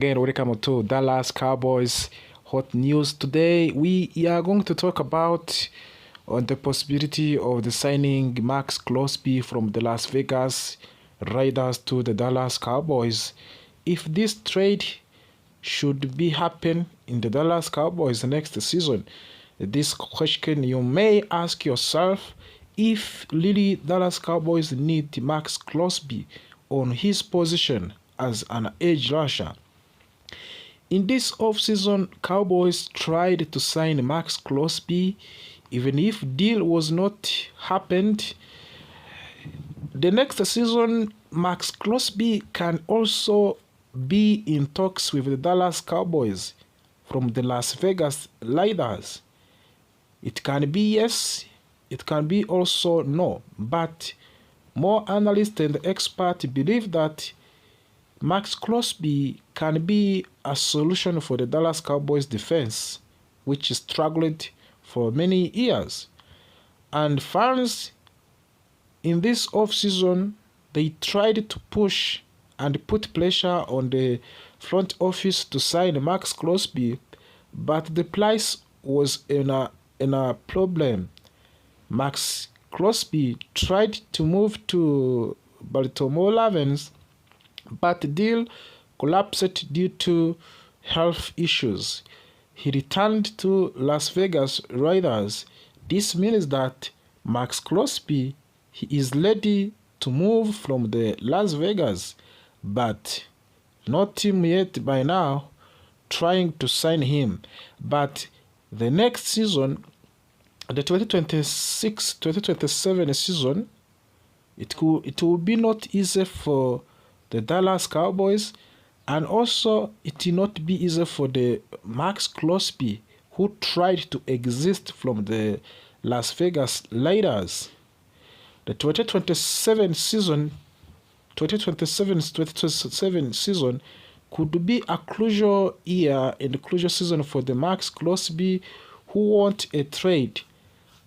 Again, welcome to Dallas Cowboys hot news. Today we are going to talk about on the possibility of the signing Maxx Crosby from the Las Vegas Raiders to the Dallas Cowboys. If this trade should be happen in the Dallas Cowboys next season, this question you may ask yourself: if really Dallas Cowboys need Maxx Crosby on his position as an edge rusher. In this offseason, Cowboys tried to sign Maxx Crosby. Even if deal was not happened, the next season, Maxx Crosby can also be in talks with the Dallas Cowboys from the Las Vegas Raiders. It can be yes, it can be also no, but more analysts and experts believe that Maxx Crosby can be a solution for the Dallas Cowboys defense, which struggled for many years. And fans in this offseason, they tried to push and put pressure on the front office to sign Maxx Crosby, but the price was in a problem. Maxx Crosby tried to move to Baltimore Ravens, but the deal collapsed due to health issues. He returned to Las Vegas Raiders. This means that Maxx Crosby he is ready to move from the Las Vegas, but no team yet by now trying to sign him. But the next season, the 2026-2027 season, it will be not easy for the Dallas Cowboys, and also it will not be easy for the Maxx Crosby who tried to exist from the Las Vegas Raiders. The 2027 season could be a crucial year and a crucial season for the Maxx Crosby who want a trade.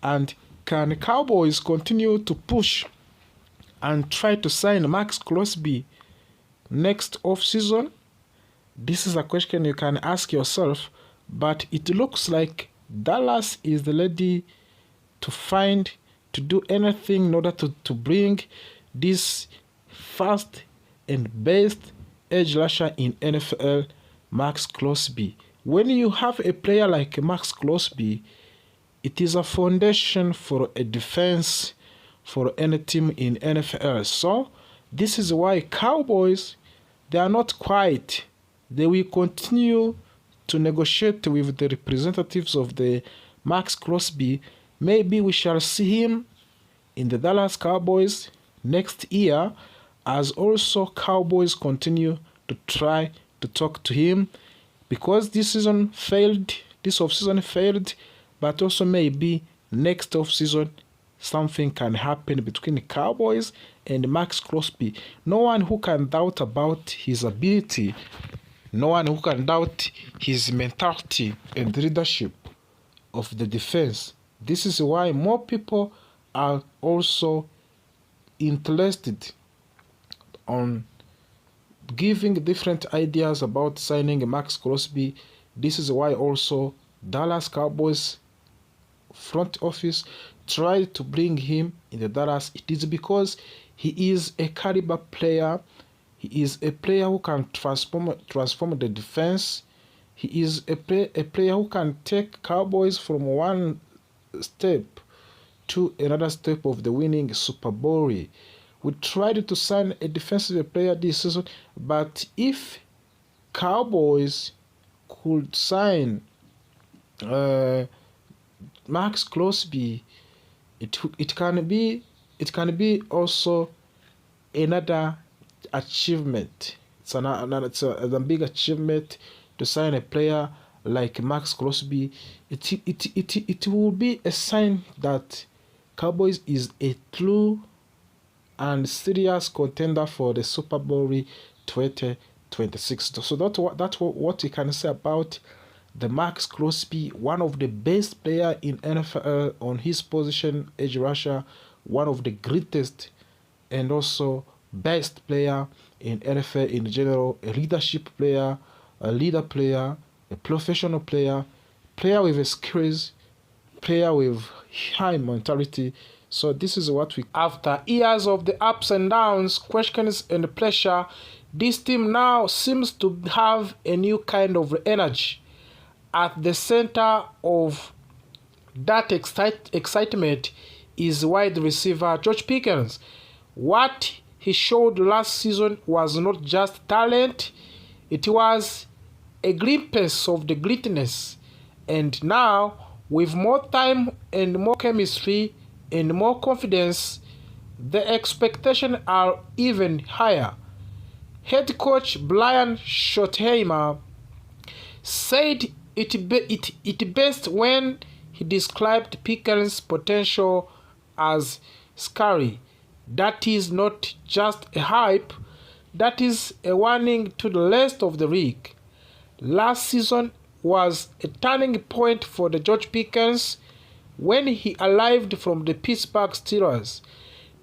And can Cowboys continue to push and try to sign Maxx Crosby next offseason? This is a question you can ask yourself, but it looks like Dallas is ready to do anything in order to bring this first and best edge rusher in NFL, Maxx Crosby. When you have a player like Maxx Crosby, it is a foundation for a defense for any team in NFL. So this is why Cowboys, they are not quiet. They will continue to negotiate with the representatives of the Maxx Crosby. Maybe we shall see him in the Dallas Cowboys next year, as also Cowboys continue to try to talk to him, because this offseason failed, but also maybe next offseason something can happen between the Cowboys and Maxx Crosby. No one who can doubt about his ability, no one who can doubt his mentality and leadership of the defense. This is why more people are also interested on giving different ideas about signing Maxx Crosby. This is why also Dallas Cowboys front office tried to bring him in the Dallas. It is because he is a caliber player. He is a player who can transform the defense. He is a player who can take Cowboys from one step to another step of the winning Super Bowl. We tried to sign a defensive player this season, but if Cowboys could sign Maxx Crosby, it can be also another achievement. It's a big achievement to sign a player like Maxx Crosby. It will be a sign that Cowboys is a true and serious contender for the Super Bowl 2026. So that's what we can say about the Maxx Crosby, one of the best player in NFL on his position, edge rusher, one of the greatest and also best player in NFL in general, a leadership player, a leader player, a professional player, player with a skills, player with high mentality. So this is what we, after years of the ups and downs, questions and pressure, this team now seems to have a new kind of energy. At the center of that excitement is wide receiver George Pickens. What he showed last season was not just talent, it was a glimpse of the greatness. And now, with more time and more chemistry and more confidence, the expectations are even higher. Head coach Brian Schottenheimer said it best when he described Pickens' potential as scary. That is not just a hype, that is a warning to the rest of the league. Last season was a turning point for the George Pickens when he arrived from the Pittsburgh Steelers.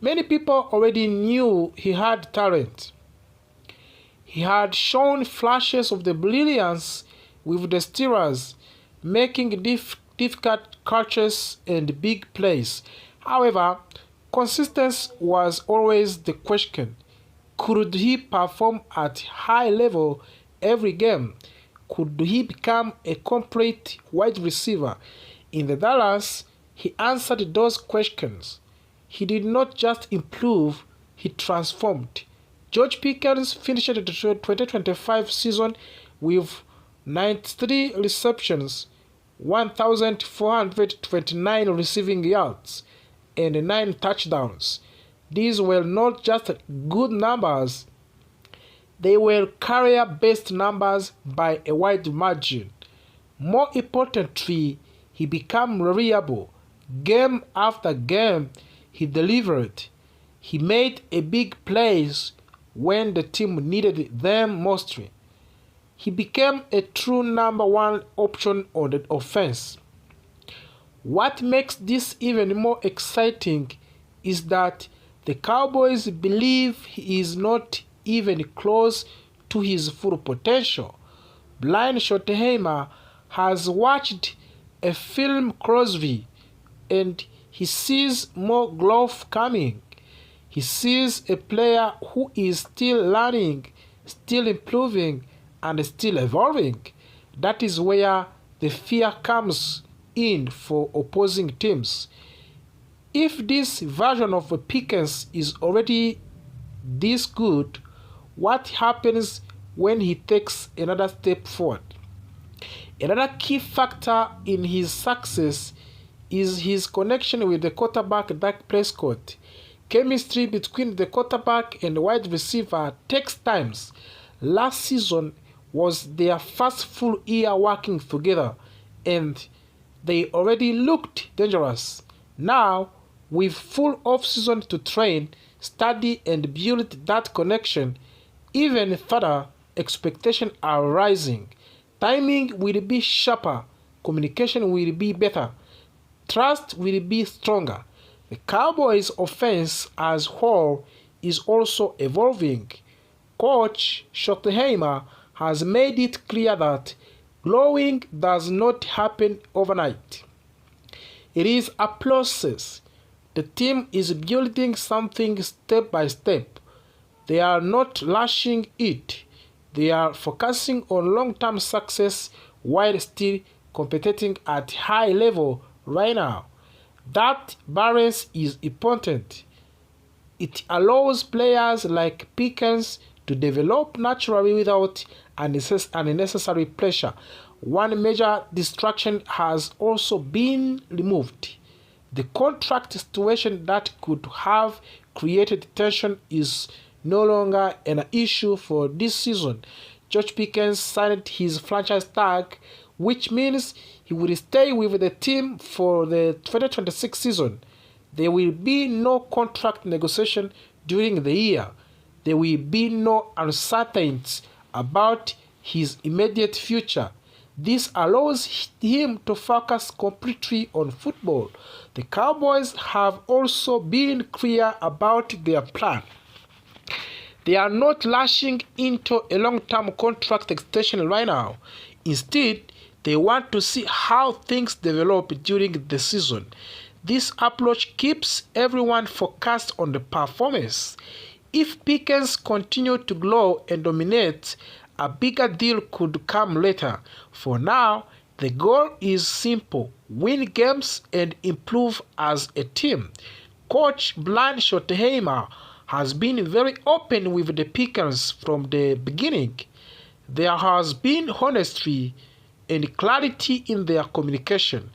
Many people already knew he had talent. He had shown flashes of the brilliance with the Steelers, making difficult catches and big plays. However, consistency was always the question. Could he perform at high level every game? Could he become a complete wide receiver? In the Dallas, he answered those questions. He did not just improve, he transformed. George Pickens finished the 2025 season with 93 receptions, 1,429 receiving yards, and 9 touchdowns. These were not just good numbers, they were career-best numbers by a wide margin. More importantly, he became reliable. Game after game, he delivered. He made a big plays when the team needed them mostly. He became a true number one option on the offense. What makes this even more exciting is that the Cowboys believe he is not even close to his full potential. Brian Schottenheimer has watched a film Crosby and he sees more growth coming. He sees a player who is still learning, still improving, and still evolving. That is where the fear comes in for opposing teams. If this version of Pickens is already this good, what happens when he takes another step forward? Another key factor in his success is his connection with the quarterback Dak Prescott. Chemistry between the quarterback and wide receiver takes time. Last season was their first full year working together, and they already looked dangerous. Now, with full off-season to train, study, and build that connection, even further, expectations are rising. Timing will be sharper, communication will be better, trust will be stronger. The Cowboys' offense as whole is also evolving. Coach Schottenheimer has made it clear that growing does not happen overnight. It is a process. The team is building something step by step. They are not rushing it. They are focusing on long-term success while still competing at high level right now. That balance is important. It allows players like Pickens to develop naturally without unnecessary pressure. One major distraction has also been removed. The contract situation that could have created tension is no longer an issue for this season. George Pickens signed his franchise tag, which means he will stay with the team for the 2026 season. There will be no contract negotiation during the year. There will be no uncertainty about his immediate future. This allows him to focus completely on football. The Cowboys have also been clear about their plan. They are not rushing into a long-term contract extension right now. Instead, they want to see how things develop during the season. This approach keeps everyone focused on the performance. If Pickens continue to grow and dominate, a bigger deal could come later. For now, the goal is simple: win games and improve as a team. Coach Brian Schottenheimer has been very open with the Pickens from the beginning. There has been honesty and clarity in their communication.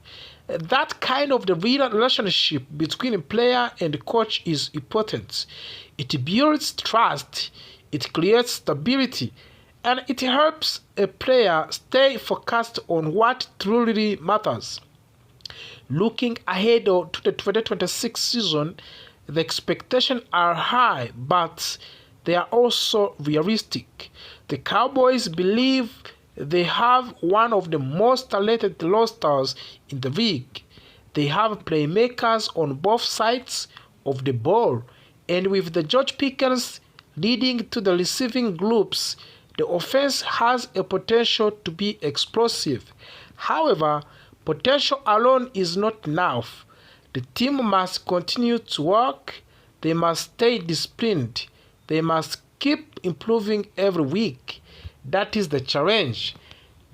That kind of the real relationship between player and coach is important. It builds trust, it creates stability, and it helps a player stay focused on what truly matters. Looking ahead to the 2026 season, the expectations are high, but they are also realistic. The Cowboys believe they have one of the most talented rosters in the league. They have playmakers on both sides of the ball, and with the George Pickens leading to the receiving groups, the offense has a potential to be explosive. However, potential alone is not enough. The team must continue to work, they must stay disciplined, they must keep improving every week. That is the challenge.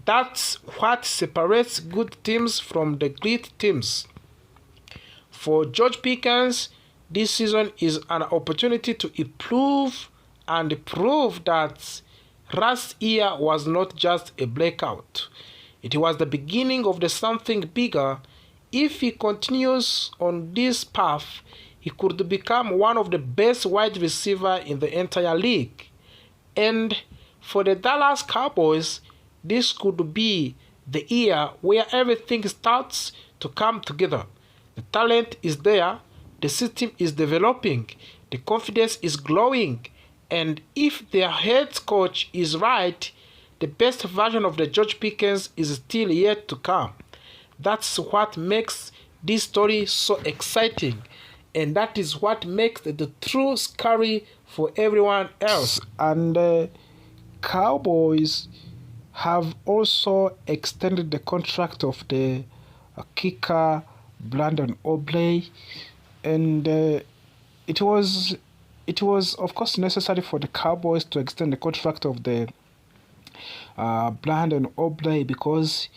That's what separates good teams from the great teams. For George Pickens, this season is an opportunity to improve and prove that last year was not just a breakout. It was the beginning of something bigger. If he continues on this path, he could become one of the best wide receivers in the entire league. And for the Dallas Cowboys, this could be the year where everything starts to come together. The talent is there, the system is developing, the confidence is growing, and if their head coach is right, the best version of the George Pickens is still yet to come. That's what makes this story so exciting, and that is what makes the true scary for everyone else. And Cowboys have also extended the contract of the kicker Brandon Obley, and it was of course necessary for the Cowboys to extend the contract of the Brandon Obley because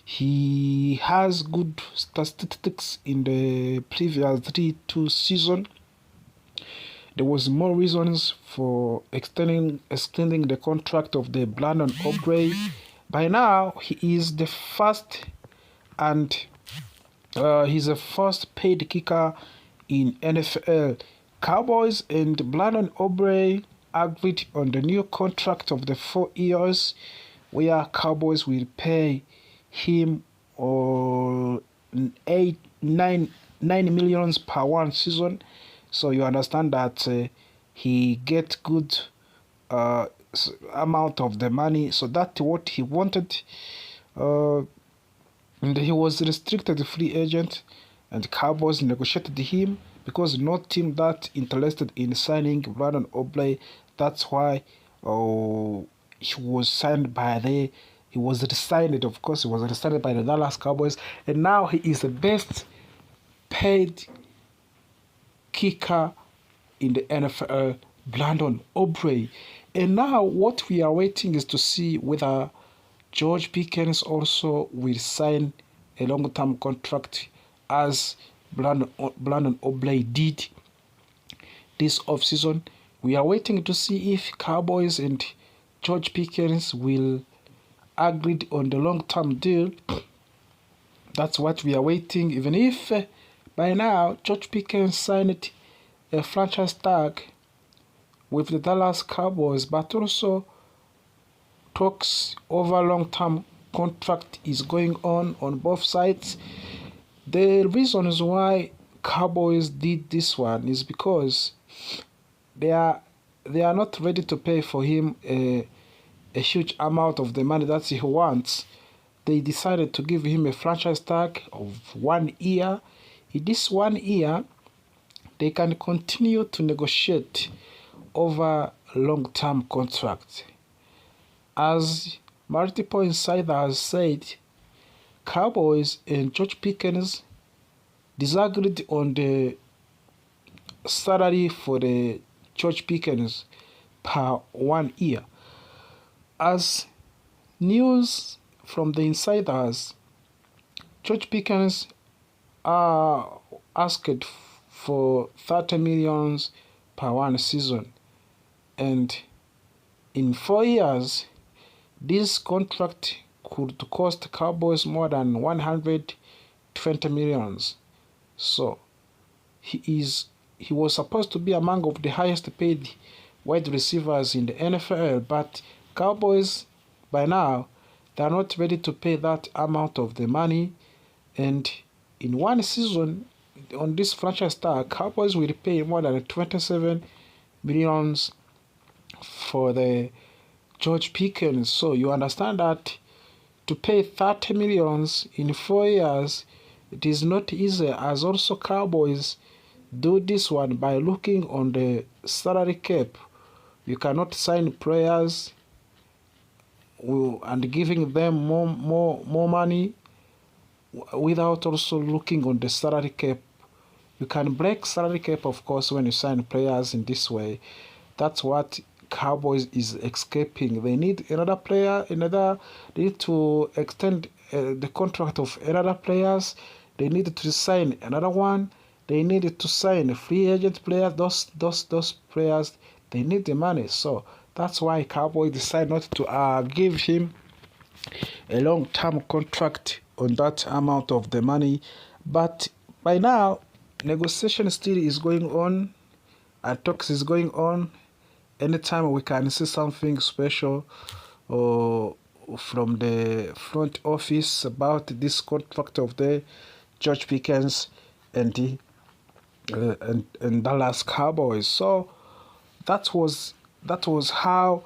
he has good statistics in the previous 3-2 season. There was more reasons for extending the contract of the Brandon Obley. By now, he is the first, and he's the first paid kicker in NFL. Cowboys and Brandon Obley agreed on the new contract of the 4 years, where Cowboys will pay him 9 million per one season. So you understand that he get good amount of the money. So that's what he wanted. And he was restricted free agent, and Cowboys negotiated him because no team that interested in signing Brandon Obley. That's why he was signed by he was resigned, of course, he was resigned by the Dallas Cowboys, and now he is the best paid kicker in the NFL, Brandon Obley. And now what we are waiting is to see whether George Pickens also will sign a long-term contract as Brandon Obley did this offseason. We are waiting to see if Cowboys and George Pickens will agree on the long-term deal. That's what we are waiting. Even if by now George Pickens signed a franchise tag with the Dallas Cowboys, but also talks over long-term contract is going on both sides. The reasons why Cowboys did this one is because they are not ready to pay for him a huge amount of the money that he wants. They decided to give him a franchise tag of 1 year. In this 1 year, they can continue to negotiate over long-term contract. As multiple insiders said, Cowboys and George Pickens disagreed on the salary for the George Pickens per 1 year. As news from the insiders, George Pickens asked for 30 millions per 1 season, and in 4 years, this contract could cost Cowboys more than 120 millions. So he was supposed to be among of the highest paid wide receivers in the NFL, but Cowboys by now they are not ready to pay that amount of the money, and in 1 season on this franchise tag, Cowboys will pay more than 27 millions for the George Pickens. So you understand that to pay 30 millions in 4 years, it is not easy, as also Cowboys do this one by looking on the salary cap. You cannot sign players and giving them more money without also looking on the salary cap. You can break salary cap, of course, when you sign players in this way. That's what Cowboys is escaping. They need another player, they need to extend the contract of another players. They need to sign another one. They need to sign free agent players. Those players, they need the money. So that's why Cowboys decide not to give him a long-term contract on that amount of the money. But by now, negotiation still is going on, and talks is going on. Anytime we can see something special from the front office about this contract of the George Pickens and the and Dallas Cowboys. So that was how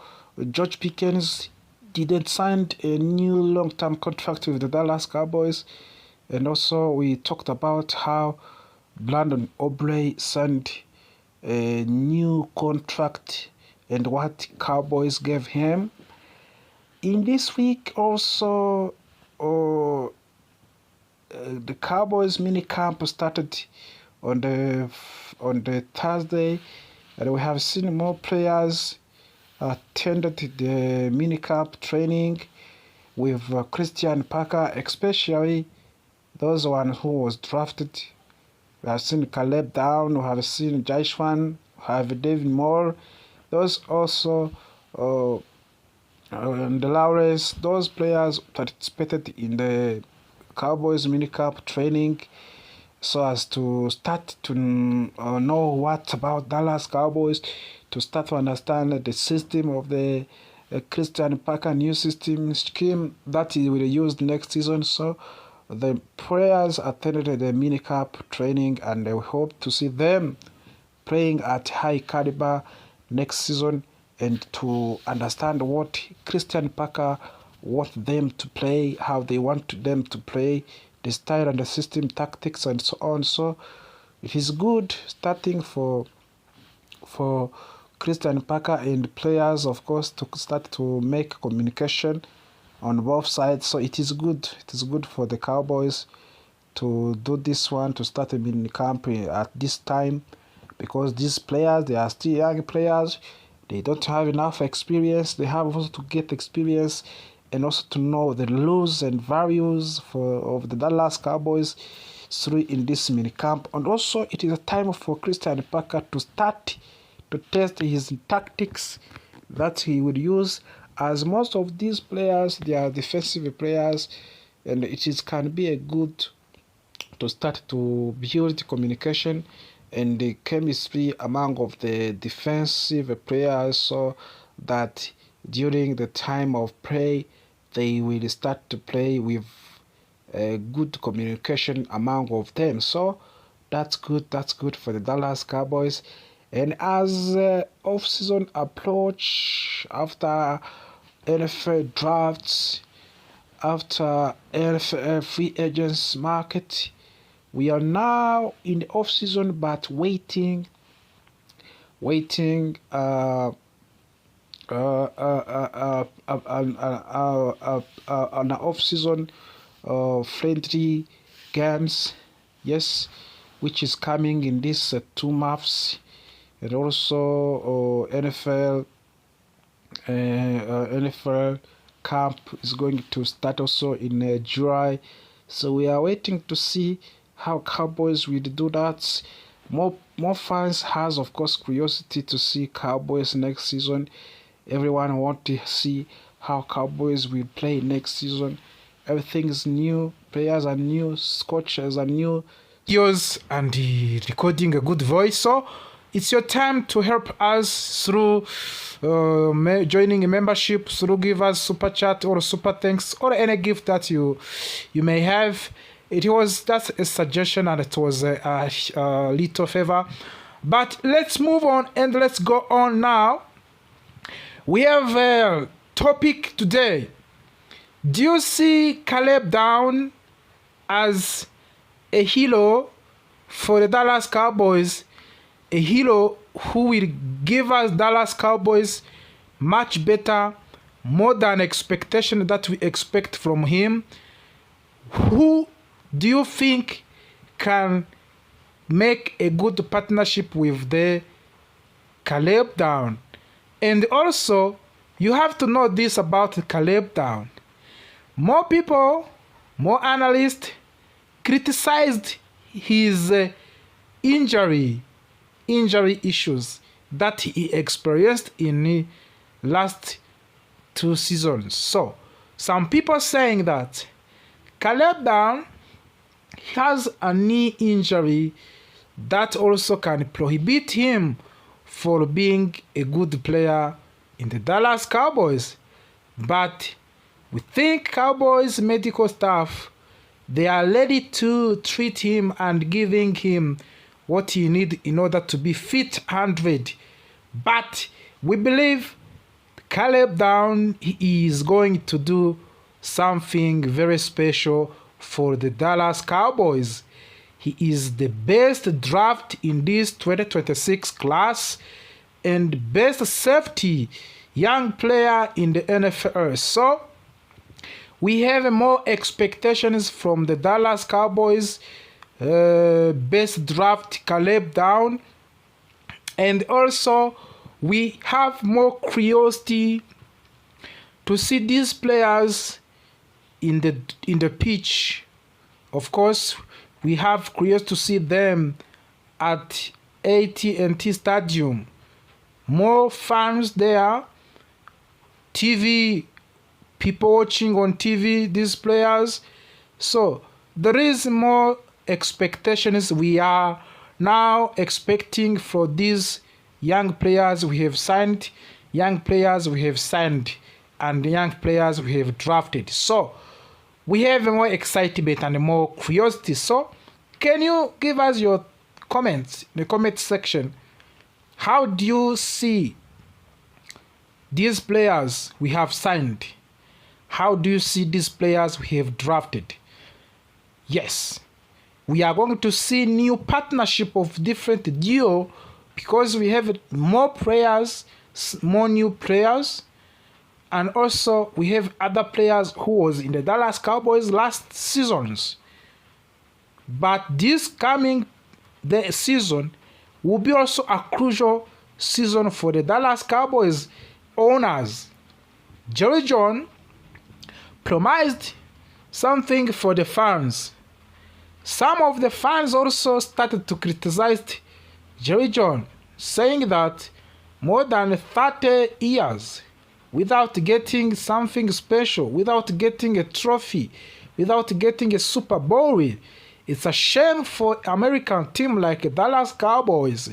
George Pickens didn't sign a new long-term contract with the Dallas Cowboys. And also we talked about how Brandon Aubrey signed a new contract and what Cowboys gave him. In this week also, the Cowboys mini camp started on the Thursday, and we have seen more players attended the mini camp training with Christian Parker, especially those ones who was drafted. We have seen Caleb Down, we have seen Jaishwan, we have David Moore. Those also and the Lawrence, those players participated in the Cowboys minicamp training so as to start to know what about Dallas Cowboys, to start to understand the system of the Christian Parker new system scheme that he will use next season. So the players attended the minicamp training, and we hope to see them playing at high caliber next season, and to understand what Christian Parker wants them to play, how they want them to play, the style and the system, tactics, and so on. So it is good starting for Christian Parker and players, of course, to start to make communication on both sides. So it is good. It is good for the Cowboys to do this one, to start a mini camp at this time, because these players, they are still young players. They don't have enough experience. They have also to get experience and also to know the rules and values of the Dallas Cowboys through in this mini camp. And also it is a time for Christian Parker to start to test his tactics that he would use, as most of these players, they are defensive players, and can be a good to start to build communication and the chemistry among of the defensive players, so that during the time of play they will start to play with a good communication among of them. So that's good for the Dallas Cowboys. And as off-season approach, after NFL drafts, after NFL free agents market, we are now in the off-season, but waiting an off-season friendly games, yes, which is coming in these 2 months, and also NFL camp is going to start also in July. So we are waiting to see how Cowboys will do that. More fans has of course curiosity to see Cowboys next season. Everyone want to see how Cowboys will play next season. Everything is new, players are new, coaches are new, videos and recording a good voice. So it's your time to help us through joining a membership, through give us super chat or super thanks or any gift that you may have. It was just a suggestion and it was a little favor. But let's move on and let's go on now. We have a topic today. Do you see Caleb Down as a hero for the Dallas Cowboys? A hero who will give us Dallas Cowboys much better, more than expectation that we expect from him. Who do you think can make a good partnership with the Caleb Down? And also, you have to know this about Caleb Down. More people, more analysts criticized his injury issues that he experienced in the last 2 seasons. So, some people saying that Caleb Down has a knee injury that also can prohibit him for being a good player in the Dallas Cowboys. But we think Cowboys medical staff, they are ready to treat him and giving him what he needs in order to be fit 100. But we believe Caleb Down is going to do something very special for the Dallas Cowboys. He is the best draft in this 2026 class and best safety young player in the NFL. So we have more expectations from the Dallas Cowboys. Best draft Caleb Down, and also we have more curiosity to see these players in the pitch. Of course, we have curiosity to see them at AT&T Stadium. More fans there, TV, people watching on TV, these players. So there is more expectations we are now expecting for these young players we have signed, and young players we have drafted. So we have more excitement and more curiosity. So can you give us your comments in the comment section? How do you see these players we have signed? How do you see these players we have drafted? Yes, we are going to see new partnership of different duo because we have more players, more new players, and also we have other players who was in the Dallas Cowboys last seasons. But this coming the season will be also a crucial season for the Dallas Cowboys owners. Jerry Jones promised something for the fans. Some of the fans also started to criticize Jerry Jones, saying that more than 30 years without getting something special, without getting a trophy, without getting a Super Bowl, it's a shame for American team like Dallas Cowboys.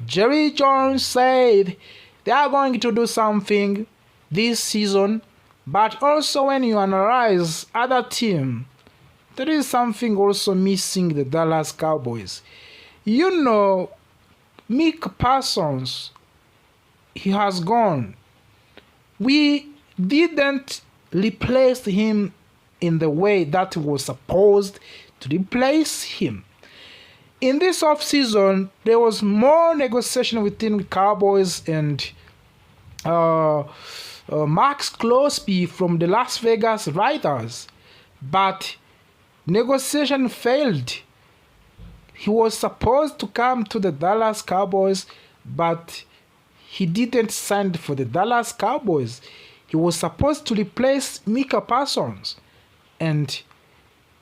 Jerry Jones said they are going to do something this season, but also when you analyze other teams, there is something also missing the Dallas Cowboys. You know, Mick Parsons, he has gone. We didn't replace him in the way that was supposed to replace him. In this offseason, there was more negotiation within Cowboys and Maxx Crosby from the Las Vegas Raiders, but negotiation failed. He was supposed to come to the Dallas Cowboys, but he didn't sign for the Dallas Cowboys. He was supposed to replace Micah Parsons, and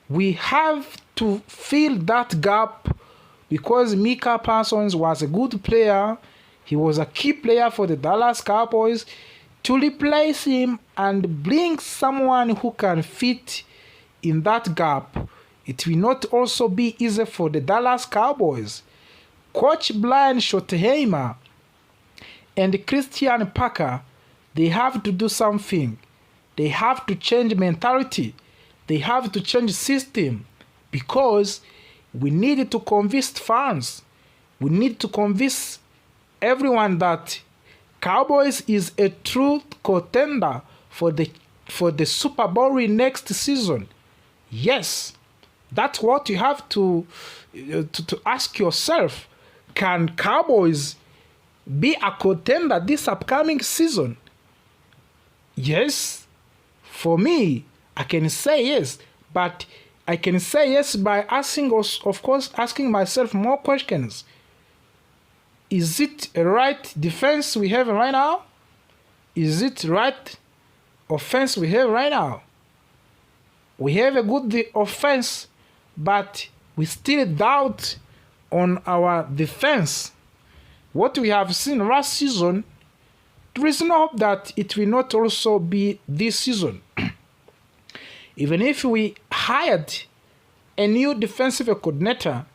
we have to fill that gap because Micah Parsons was a good player. He was a key player for the Dallas Cowboys. To replace him and bring someone who can fit in that gap, it will not also be easy for the Dallas Cowboys. Coach Brian Schottenheimer and Christian Parker, they have to do something. They have to change mentality. They have to change system, because we need to convince fans. We need to convince everyone that Cowboys is a true contender for the Super Bowl next season. Yes, that's what you have to ask yourself. Can Cowboys be a contender this upcoming season? Yes, for me, I can say yes, but I can say yes by asking myself more questions. Is it a right defense we have right now? Is it right offense we have right now? We have a good offense, but we still doubt on our defense. What we have seen last season, there is no hope that it will not also be this season. Even if we hired a new defensive coordinator,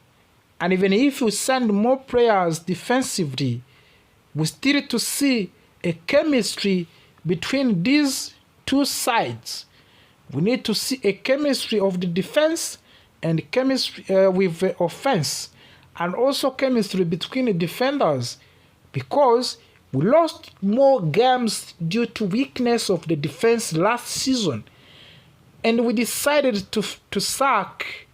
and even if we send more players defensively, we still to see a chemistry between these two sides. We need to see a chemistry of the defense and chemistry with the offense, and also chemistry between the defenders, because we lost more games due to weakness of the defense last season. And we decided to sack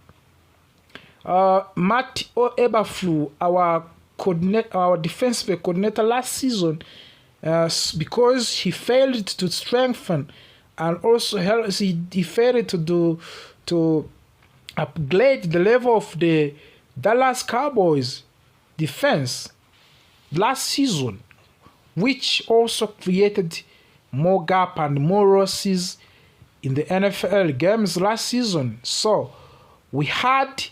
Matt Eberflus, our defensive coordinator last season, because he failed to strengthen, and also he failed to upgrade the level of the Dallas Cowboys defense last season, which also created more gap and more losses in the NFL games last season. So we had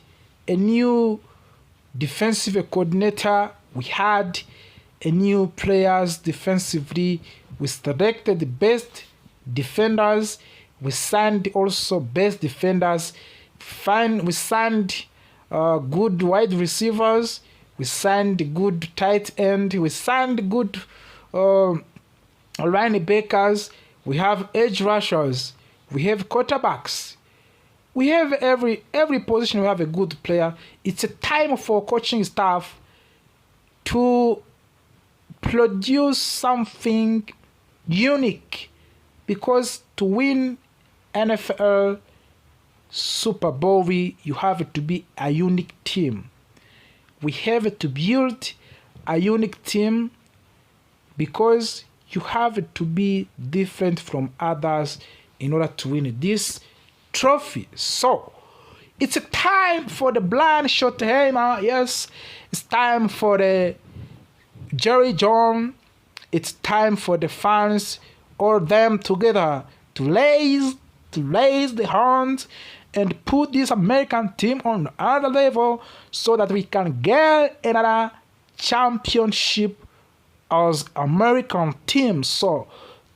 a new defensive coordinator, we had a new players defensively, we selected the best defenders, we signed also best defenders, we signed good wide receivers, we signed good tight end, we signed good linebackers, we have edge rushers, we have quarterbacks. We have every position, we have a good player. It's a time for coaching staff to produce something unique, because to win NFL Super Bowl, you have to be a unique team. We have to build a unique team, because you have to be different from others in order to win this trophy. So it's a time for the blind Schottenheimer. Yes, it's time for the Jerry Jones. It's time for the fans, all them together, to raise the hands and put this American team on another level, so that we can get another championship as American team. So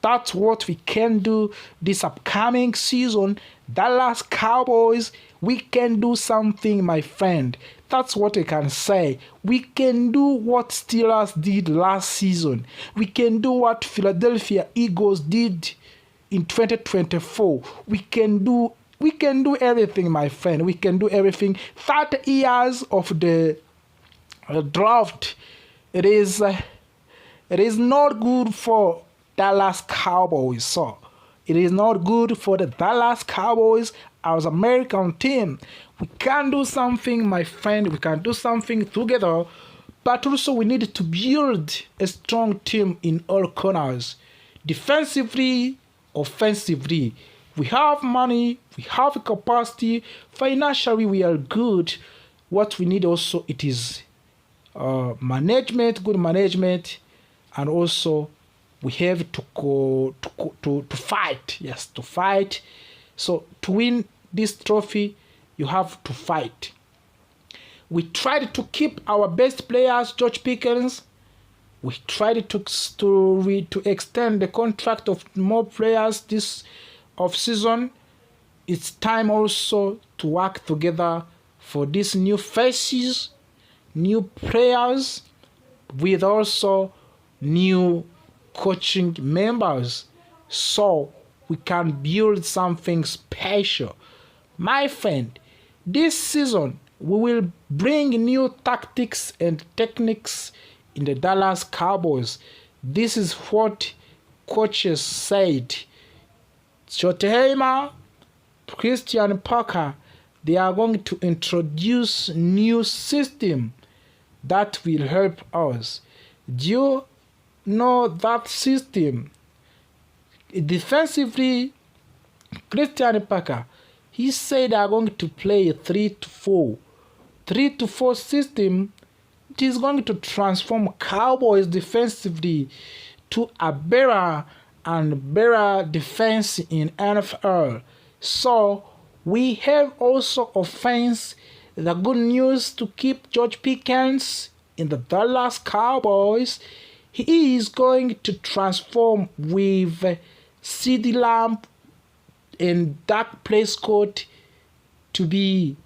that's what we can do this upcoming season. Dallas Cowboys, we can do something, my friend. That's what I can say. We can do what Steelers did last season. We can do what Philadelphia Eagles did in 2024. We can do everything, my friend. We can do everything. 30 years of the draft. It is not good for Dallas Cowboys. So it is not good for the Dallas Cowboys as American team. We can do something, my friend. We can do something together. But also we need to build a strong team in all corners, defensively, offensively. We have money, we have capacity, financially we are good. What we need also it is management, good management, and also we have to fight. Yes, to fight. So to win this trophy, you have to fight. We tried to keep our best players, George Pickens. We tried to extend the contract of more players this off-season. It's time also to work together for these new faces, new players, with also new coaching members, so we can build something special. My friend, this season we will bring new tactics and techniques in the Dallas Cowboys. This is what coaches said. Schottenheimer, Christian Parker, they are going to introduce new system that will help us. Do you know that system? Defensively, Christian Parker, he said they are going to play a 3-4. 3-4 system. It is going to transform Cowboys defensively to a better and better defense in NFL. So we have also offense. The good news to keep George Pickens in the Dallas Cowboys. He is going to transform with CeeDee Lamb and Dak Prescott to be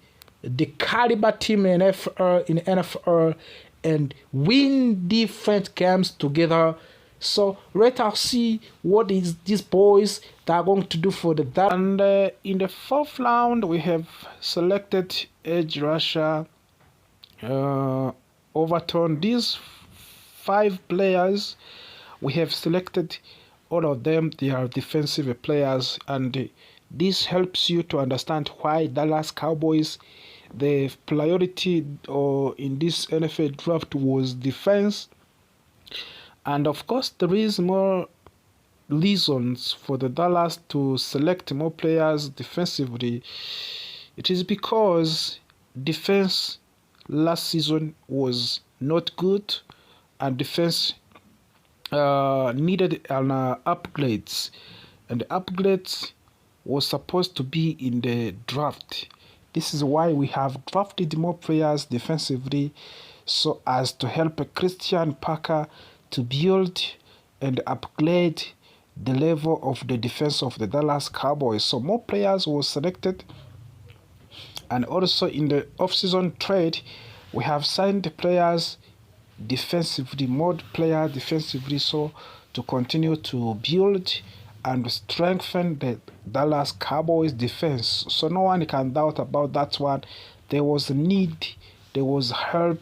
the caliber team in NFL and win different games together. So let us see what is these boys that are going to do for the Dallas. And in the 4th round, we have selected edge rusher Overton. These 5 players we have selected, all of them they are defensive players, and this helps you to understand why Dallas Cowboys, the priority in this NFL draft was defense. And of course there is more reasons for the Dallas to select more players defensively. It is because defense last season was not good, and defense needed an upgrades, and the upgrades was supposed to be in the draft. This is why we have drafted more players defensively, so as to help Christian Parker to build and upgrade the level of the defense of the Dallas Cowboys. So more players were selected, and also in the off-season trade we have signed players defensively, more players defensively, so to continue to build and strengthen the Dallas Cowboys defense. So no one can doubt about that one. There was a need, there was help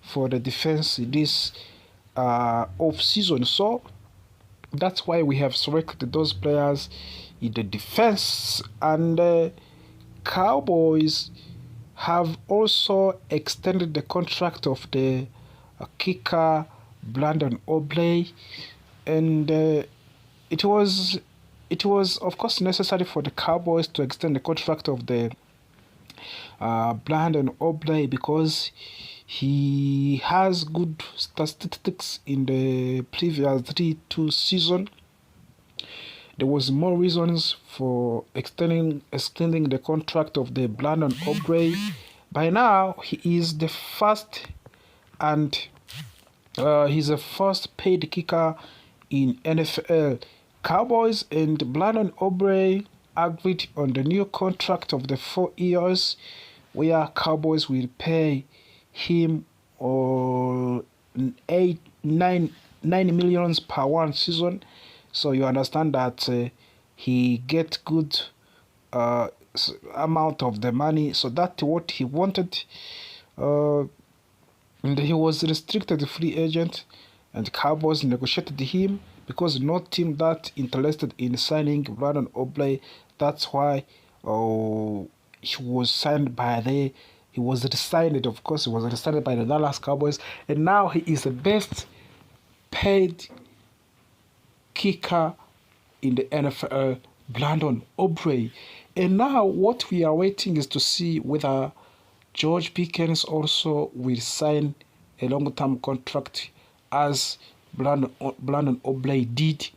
for the defense this off season. So that's why we have selected those players in the defense. And Cowboys have also extended the contract of the kicker Brandon Obley, and it was of course necessary for the Cowboys to extend the contract of the Brandon Obley because he has good statistics in the previous 3-2 season. There was more reasons for extending the contract of the Brandon Obley. By now he is the first, and he's the first paid kicker in NFL. Cowboys and Brandon Obley agreed on the new contract of the 4 years, where Cowboys will pay him 9 million per 1 season. So you understand that he get good amount of the money. So that's what he wanted. And he was restricted free agent, and Cowboys negotiated him because no team that interested in signing Brandon Obley. That's why he was signed by the He was resigned, of course, he was resigned by the Dallas Cowboys, and now he is the best paid kicker in the NFL, Brandon Aubrey. And now what we are waiting is to see whether George Pickens also will sign a long-term contract as Brandon Aubrey did